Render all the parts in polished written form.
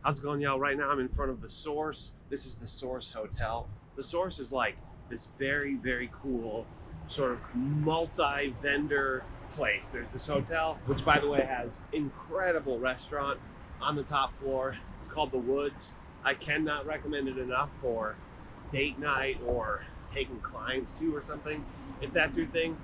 How's it going, y'all? Right now I'm in front of the Source. This is the Source Hotel. The Source is like this very, very cool sort of multi-vendor place. There's this hotel, which by the way has incredible restaurant on the top floor. It's called The Woods. I cannot recommend it enough for date night or taking clients to or something. If that's your thing,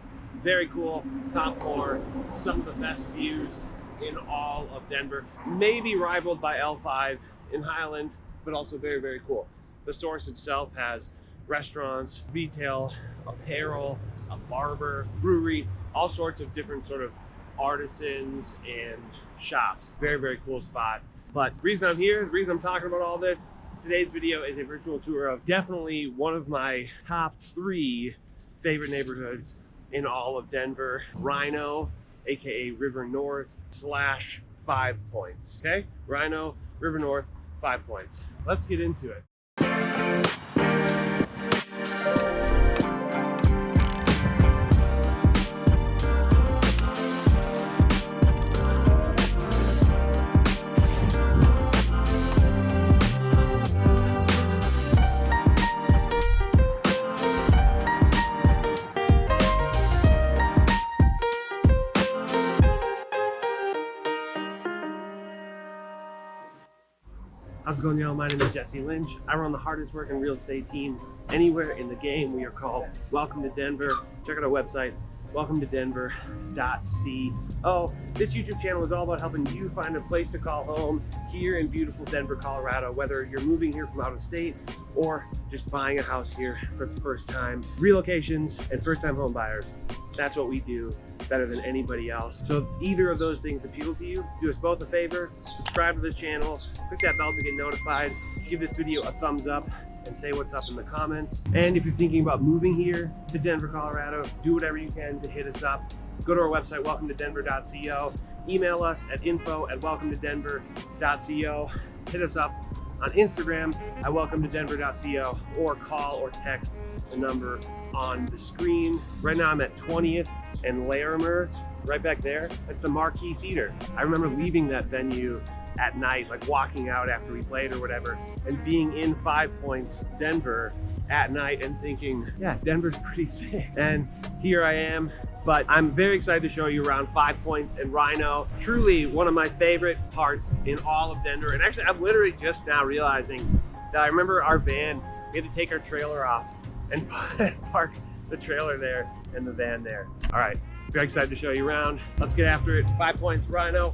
very cool. Top floor, some of the best views in all of Denver, maybe rivaled by L5 in Highland, but also very, very cool. The Source itself has restaurants, retail, apparel, a barber, brewery, all sorts of different sort of artisans and shops. Very, very cool spot. But the reason I'm here, the reason I'm talking about all this, today's video is a virtual tour of definitely one of my top 3 favorite neighborhoods in all of Denver, RiNo, aka River North / 5 Points. Okay, RiNo, River North, 5 Points. Let's get into it. How's it going, y'all? My name is Jesse Lynch. I run the hardest working real estate team anywhere in the game. We are called Welcome to Denver. Check out our website, welcometodenver.co. This YouTube channel is all about helping you find a place to call home here in beautiful Denver, Colorado, whether you're moving here from out of state or just buying a house here for the first time. Relocations and first-time home buyers, that's what we do better than anybody else. So if either of those things appeal to you, do us both a favor, subscribe to this channel, click that bell to get notified, give this video a thumbs up, and say what's up in the comments. And if you're thinking about moving here to Denver, Colorado, do whatever you can to hit us up. Go to our website, welcometodenver.co, email us at info@welcometodenver.co, hit us up on Instagram at welcometodenver.co, or call or text the number on the screen. Right now I'm at 20th and Larimer, right back there. That's the Marquee Theater. I remember leaving that venue at night, like walking out after we played or whatever, and being in 5 Points, Denver at night and thinking, yeah, Denver's pretty sick. And here I am. But I'm very excited to show you around 5 Points and RiNo. Truly one of my favorite parts in all of Denver. And actually, I'm literally just now realizing that I remember our van, we had to take our trailer off and park the trailer there and the van there. All right, very excited to show you around. Let's get after it. 5 Points, RiNo.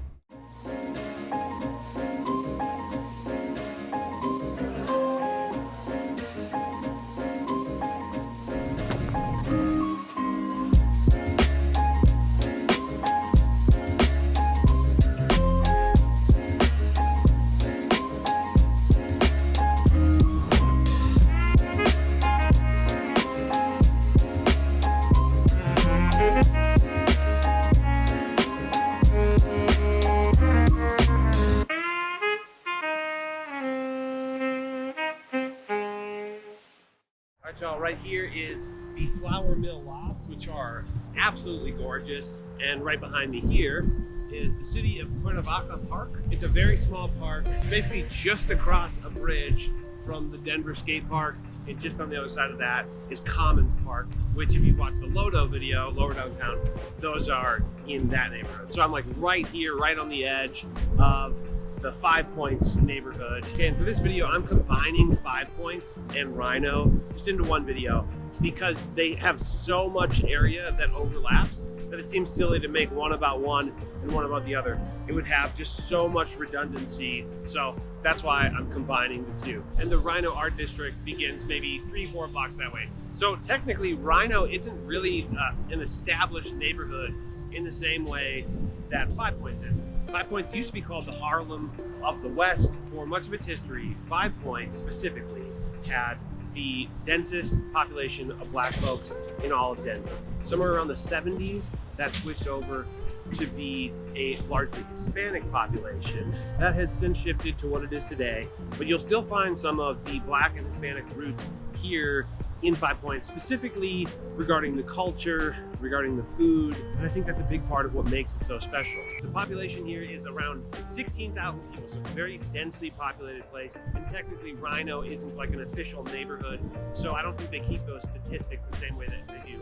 Y'all, right here is the Flour Mill Lofts, which are absolutely gorgeous, and right behind me here is the City of Cuernavaca Park. It's a very small park, basically just across a bridge from the Denver skate park, and just on the other side of that is Commons Park, which if you watch the Lodo video, Lower Downtown, those are in that neighborhood. So I'm like right here, right on the edge of the 5 Points neighborhood. Okay, and for this video, I'm combining 5 Points and RiNo just into one video because they have so much area that overlaps that it seems silly to make one about one and one about the other. It would have just so much redundancy. So that's why I'm combining the two. And the RiNo Art District begins maybe 3-4 blocks that way. So technically RiNo isn't really an established neighborhood in the same way that 5 Points is. 5 Points used to be called the Harlem of the West. For much of its history, 5 Points specifically had the densest population of black folks in all of Denver. Somewhere around the 70s, that switched over to be a largely Hispanic population. That has since shifted to what it is today, but you'll still find some of the black and Hispanic roots here in 5 Points, specifically regarding the culture, regarding the food, and I think that's a big part of what makes it so special. The population here is around 16,000 people, so it's a very densely populated place, and technically RiNo isn't like an official neighborhood, so I don't think they keep those statistics the same way that they do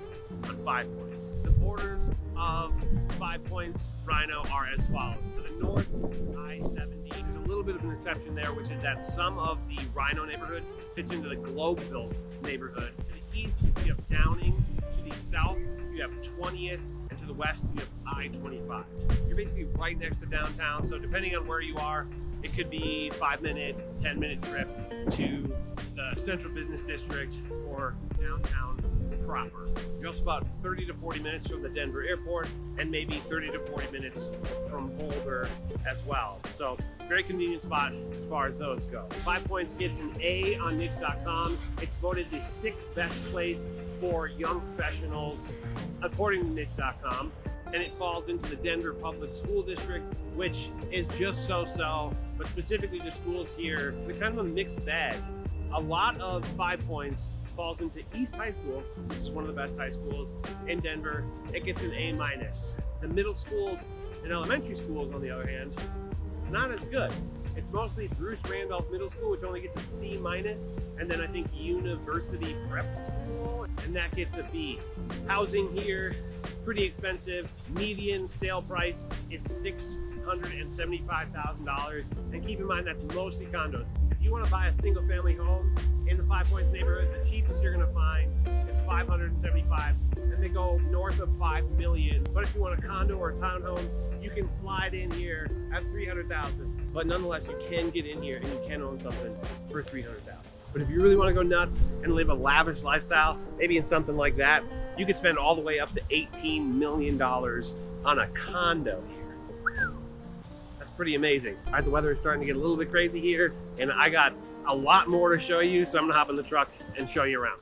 on 5 Points. The borders of 5 Points RiNo are as follows. To the north, I-70. There's a little bit of an exception there, which is that some of the RiNo neighborhood fits into the Globeville neighborhood. To the east, you have Downing. To the south, you have 20th. And to the west, you have I-25. You're basically right next to downtown, so depending on where you are, it could be 5-minute, 10-minute trip to the central business district or downtown proper. You're also about 30 to 40 minutes from the Denver airport and maybe 30 to 40 minutes from Boulder as well. So very convenient spot as far as those go. 5 Points gets an A on niche.com. It's voted the 6th best place for young professionals according to niche.com. And it falls into the Denver Public School District, which is just so-so, but specifically the schools here, they're kind of a mixed bag. A lot of 5 Points falls into East High School, which is one of the best high schools in Denver. It gets an A-. The middle schools and elementary schools, on the other hand, not as good. It's mostly Bruce Randolph Middle School, which only gets a C-, and then I think University Prep School, and that gets a B. Housing here, pretty expensive. Median sale price is $675,000, and keep in mind that's mostly condos. If you want to buy a single family home in the 5 Points neighborhood, the cheapest you're going to find is $575,000, and they go north of $5 million. But if you want a condo or a townhome, you can slide in here at $300,000. But nonetheless, you can get in here and you can own something for $300,000. But if you really want to go nuts and live a lavish lifestyle, maybe in something like that, you could spend all the way up to $18 million on a condo here. That's pretty amazing. All right, the weather is starting to get a little bit crazy here, and I got a lot more to show you, so I'm gonna hop in the truck and show you around.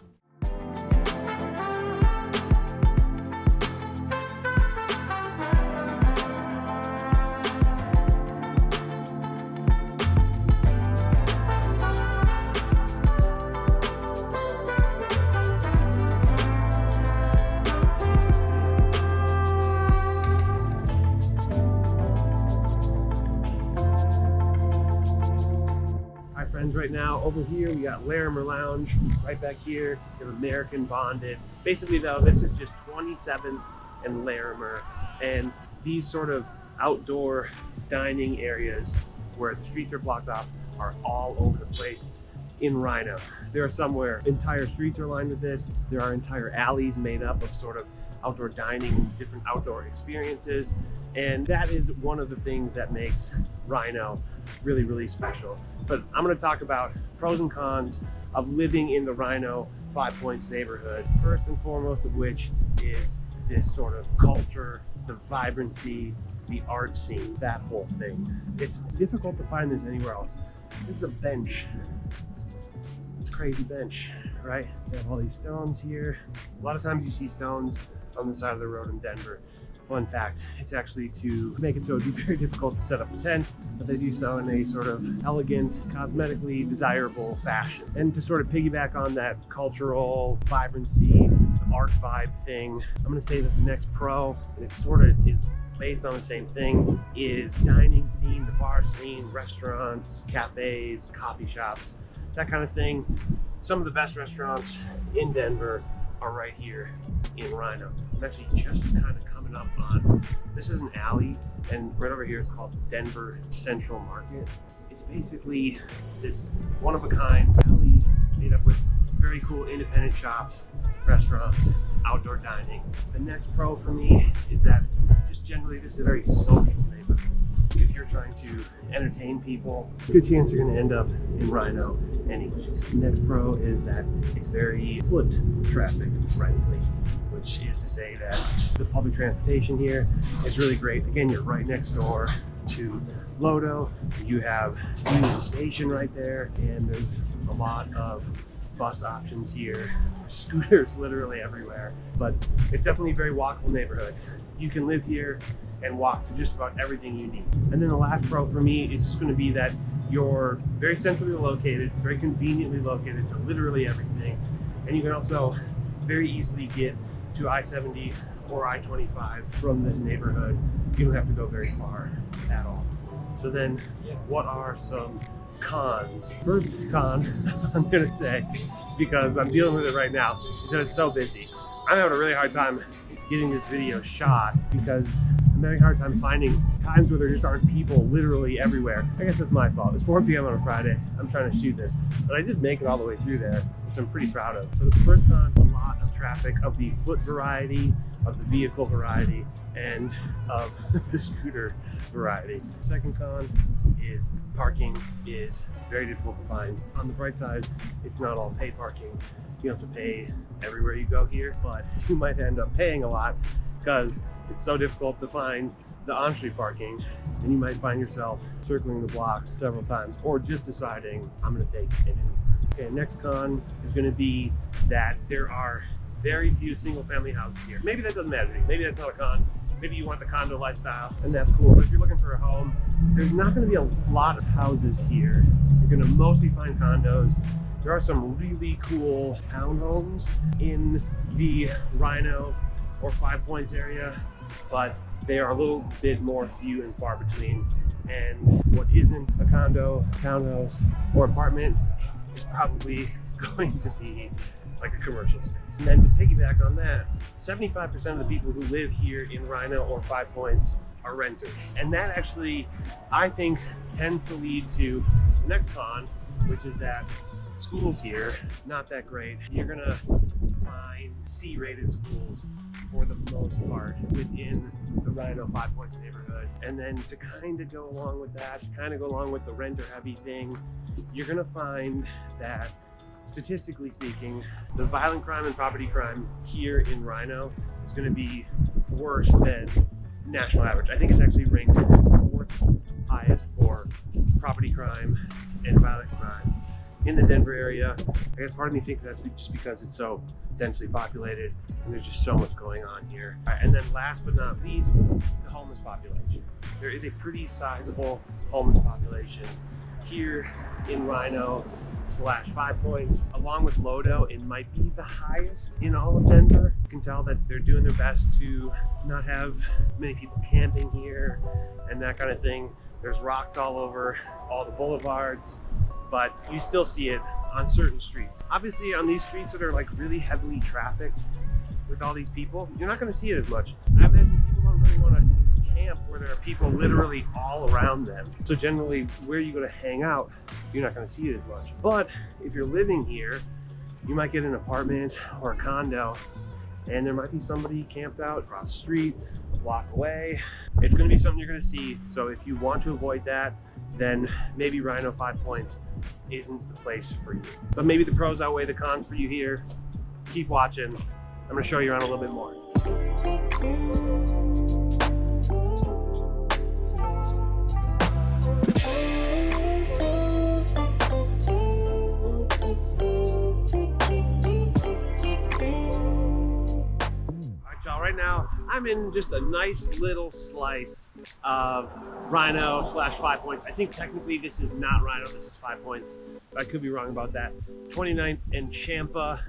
Right now over here we got Larimer Lounge. Right back here you have American Bonded. Basically though, this is just 27th and Larimer, and these sort of outdoor dining areas where the streets are blocked off are all over the place in RiNo. There are some where entire streets are lined with this. There are entire alleys made up of sort of outdoor dining, different outdoor experiences, and that is one of the things that makes RiNo really, really special. But I'm going to talk about pros and cons of living in the RiNo 5 Points neighborhood. First and foremost of which is this sort of culture, the vibrancy, the art scene, that whole thing. It's difficult to find this anywhere else. This is a bench. It's a crazy bench, right? They have all these stones here. A lot of times you see stones on the side of the road in Denver. Fun fact, it's actually to make it so it'd be very difficult to set up a tent, but they do so in a sort of elegant, cosmetically desirable fashion. And to sort of piggyback on that cultural vibrancy, art vibe thing, I'm gonna say that the next pro, and it sort of is based on the same thing, is dining scene, the bar scene, restaurants, cafes, coffee shops, that kind of thing. Some of the best restaurants in Denver are right here in RiNo. I'm actually just kind of coming up on, this is an alley, and right over here is called Denver Central Market. It's basically this one-of-a-kind alley made up with very cool independent shops, restaurants, outdoor dining. The next pro for me is that just generally this is a very social neighborhood. If you're trying to entertain people, good chance you're going to end up in RiNo anyways. The next pro is that it's very foot traffic friendly, which is to say that the public transportation here is really great. Again, you're right next door to Lodo. You have Union Station right there, and there's a lot of bus options here. Scooters literally everywhere, but it's definitely a very walkable neighborhood. You can live here and walk to just about everything you need. And then the last pro for me is just going to be that you're very centrally located, very conveniently located to literally everything, And you can also very easily get to I-70 or I-25 from this neighborhood. You don't have to go very far at all. So then, what are some cons? First con, I'm gonna say, because I'm dealing with it right now, is that it's so busy. I'm having a really hard time getting this video shot because I'm having a hard time finding times where there just aren't people literally everywhere. I guess that's my fault. It's 4 p.m. on a Friday. I'm trying to shoot this, but I did make it all the way through there, which I'm pretty proud of. So the first con, a lot of traffic of the foot variety, of the vehicle variety, and of the scooter variety. Second con is parking is very difficult to find. On the bright side, it's not all paid parking. You don't have to pay everywhere you go here, but you might end up paying a lot because it's so difficult to find the on-street parking, and you might find yourself circling the blocks several times or just deciding, I'm gonna take an Uber. Okay, next con is gonna be that there are very few single family houses here. Maybe that doesn't matter to you. Maybe that's not a con. Maybe you want the condo lifestyle, and that's cool. But if you're looking for a home, there's not gonna be a lot of houses here. You're gonna mostly find condos. There are some really cool townhomes in the RiNo or 5 Points area, but they are a little bit more few and far between. And what isn't a condo, townhouse, or apartment is probably going to be like a commercial space. And then to piggyback on that, 75% of the people who live here in RiNo or 5 Points are renters. And that actually, I think, tends to lead to the next con, which is that schools here, not that great. You're gonna find C-rated schools for the most part within the RiNo 5 Points neighborhood. And then to kind of go along with that, to kind of go along with the renter-heavy thing, you're gonna find that, statistically speaking, the violent crime and property crime here in RiNo is gonna be worse than national average. I think it's actually ranked 4th highest for property crime and violent crime in the Denver area. I guess part of me thinks that's just because it's so densely populated and there's just so much going on here. And then last but not least, the homeless population. There is a pretty sizable homeless population here in RiNo / 5 Points. Along with Lodo, it might be the highest in all of Denver. You can tell that they're doing their best to not have many people camping here and that kind of thing. There's rocks all over all the boulevards, but you still see it on certain streets. Obviously on these streets that are like really heavily trafficked with all these people, you're not gonna see it as much. I imagine people don't really wanna camp where there are people literally all around them. So generally where you go to hang out, you're not gonna see it as much. But if you're living here, you might get an apartment or a condo and there might be somebody camped out across the street, a block away. It's gonna be something you're gonna see. So if you want to avoid that, then maybe RiNo 5 Points isn't the place for you. But maybe the pros outweigh the cons for you here. Keep watching. I'm gonna show you around a little bit more. Right now, I'm in just a nice little slice of RiNo / 5 Points. I think technically this is not RiNo, this is 5 Points. I could be wrong about that. 29th and Champa.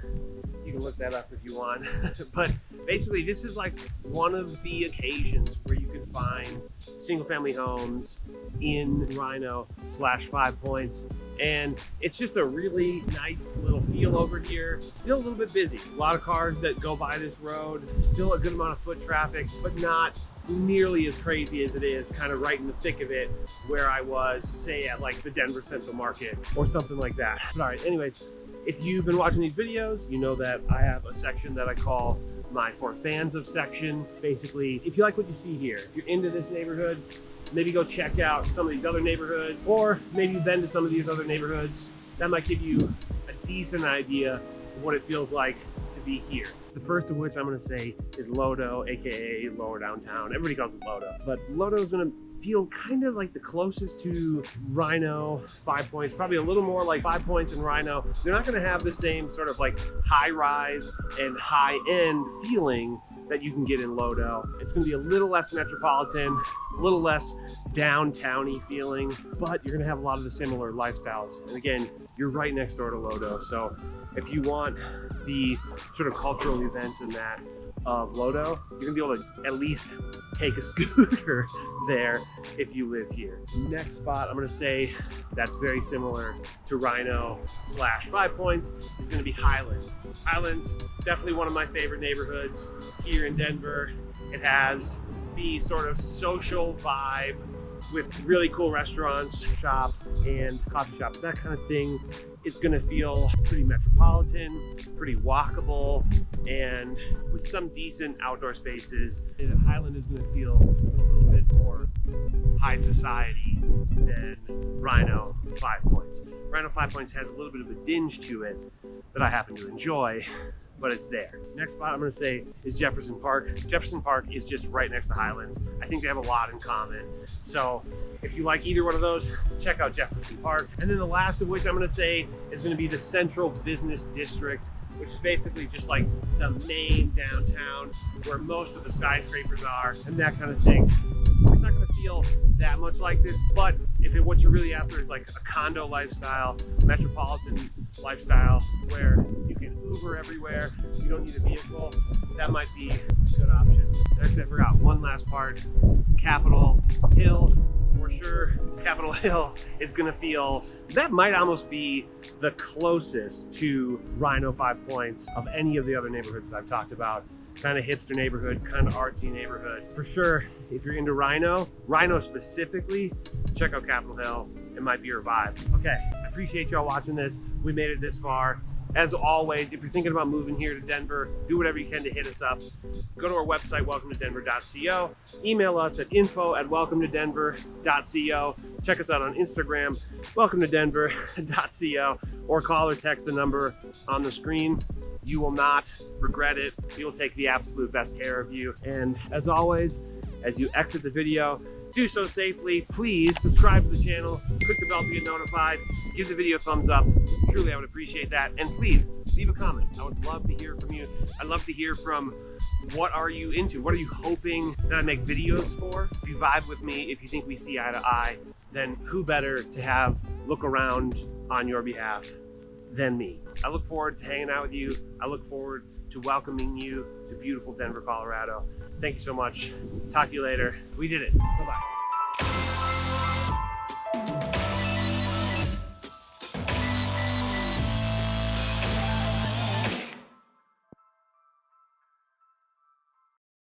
You can look that up if you want. But basically, this is like one of the occasions where you can find single family homes in RiNo / 5 Points. And it's just a really nice little feel over here. Still a little bit busy. A lot of cars that go by this road. Still a good amount of foot traffic, but not nearly as crazy as it is kind of right in the thick of it where I was, say, at like the Denver Central Market or something like that. But all right, anyways, if you've been watching these videos, you know that I have a section that I call my For Fans of section. Basically, if you like what you see here, if you're into this neighborhood, maybe go check out some of these other neighborhoods, or maybe you've been to some of these other neighborhoods. That might give you a decent idea of what it feels like to be here. The first of which I'm gonna say is Lodo, AKA Lower Downtown. Everybody calls it Lodo, but Lodo is gonna feel kind of like the closest to RiNo 5 Points, probably a little more like 5 Points and RiNo. They're not gonna have the same sort of like high rise and high end feeling that you can get in Lodo. It's gonna be a little less metropolitan, a little less downtowny feeling, but you're gonna have a lot of the similar lifestyles. And again, you're right next door to Lodo. So if you want the sort of cultural events and that of Lodo, you're gonna be able to at least take a scooter there if you live here. Next spot I'm gonna say that's very similar to RiNo / 5 Points is gonna be Highlands. Highlands, definitely one of my favorite neighborhoods here in Denver. It has the sort of social vibe with really cool restaurants, shops, and coffee shops, that kind of thing. It's gonna feel pretty metropolitan, pretty walkable, and with some decent outdoor spaces. Highland is gonna feel a little bit more high society than RiNo 5 Points. RiNo 5 Points has a little bit of a dinge to it that I happen to enjoy, but it's there. Next spot I'm gonna say is Jefferson Park. Jefferson Park is just right next to Highlands. I think they have a lot in common. So if you like either one of those, check out Jefferson Park. And then the last of which I'm gonna say is gonna be the Central Business District, which is basically just like the main downtown where most of the skyscrapers are and that kind of thing. It's not gonna feel that much like this, but if what you're really after is like a condo lifestyle, metropolitan lifestyle, where you can Uber everywhere, you don't need a vehicle, that might be a good option. Actually, I forgot one last part, Capitol Hill. For sure, Capitol Hill is gonna feel, that might almost be the closest to RiNo 5 Points of any of the other neighborhoods that I've talked about. Kind of hipster neighborhood, kind of artsy neighborhood. For sure, if you're into RiNo specifically, check out Capitol Hill. It might be your vibe. Okay, I appreciate y'all watching this. We made it this far. As always, if you're thinking about moving here to Denver, do whatever you can to hit us up. Go to our website, welcometodenver.co. Email us at info@welcometodenver.co. Check us out on Instagram, welcometodenver.co, or call or text the number on the screen. You will not regret it. We will take the absolute best care of you. And as always, as you exit the video, do so safely. Please subscribe to the channel, click the bell to get notified, give the video a thumbs up. Truly, I would appreciate that. And please leave a comment. I would love to hear from you. I'd love to hear from what are you into? What are you hoping that I make videos for? If you vibe with me, if you think we see eye to eye, then who better to have look around on your behalf than me? I look forward to hanging out with you. I look forward to welcoming you to beautiful Denver, Colorado. Thank you so much. Talk to you later. We did it. Bye-bye.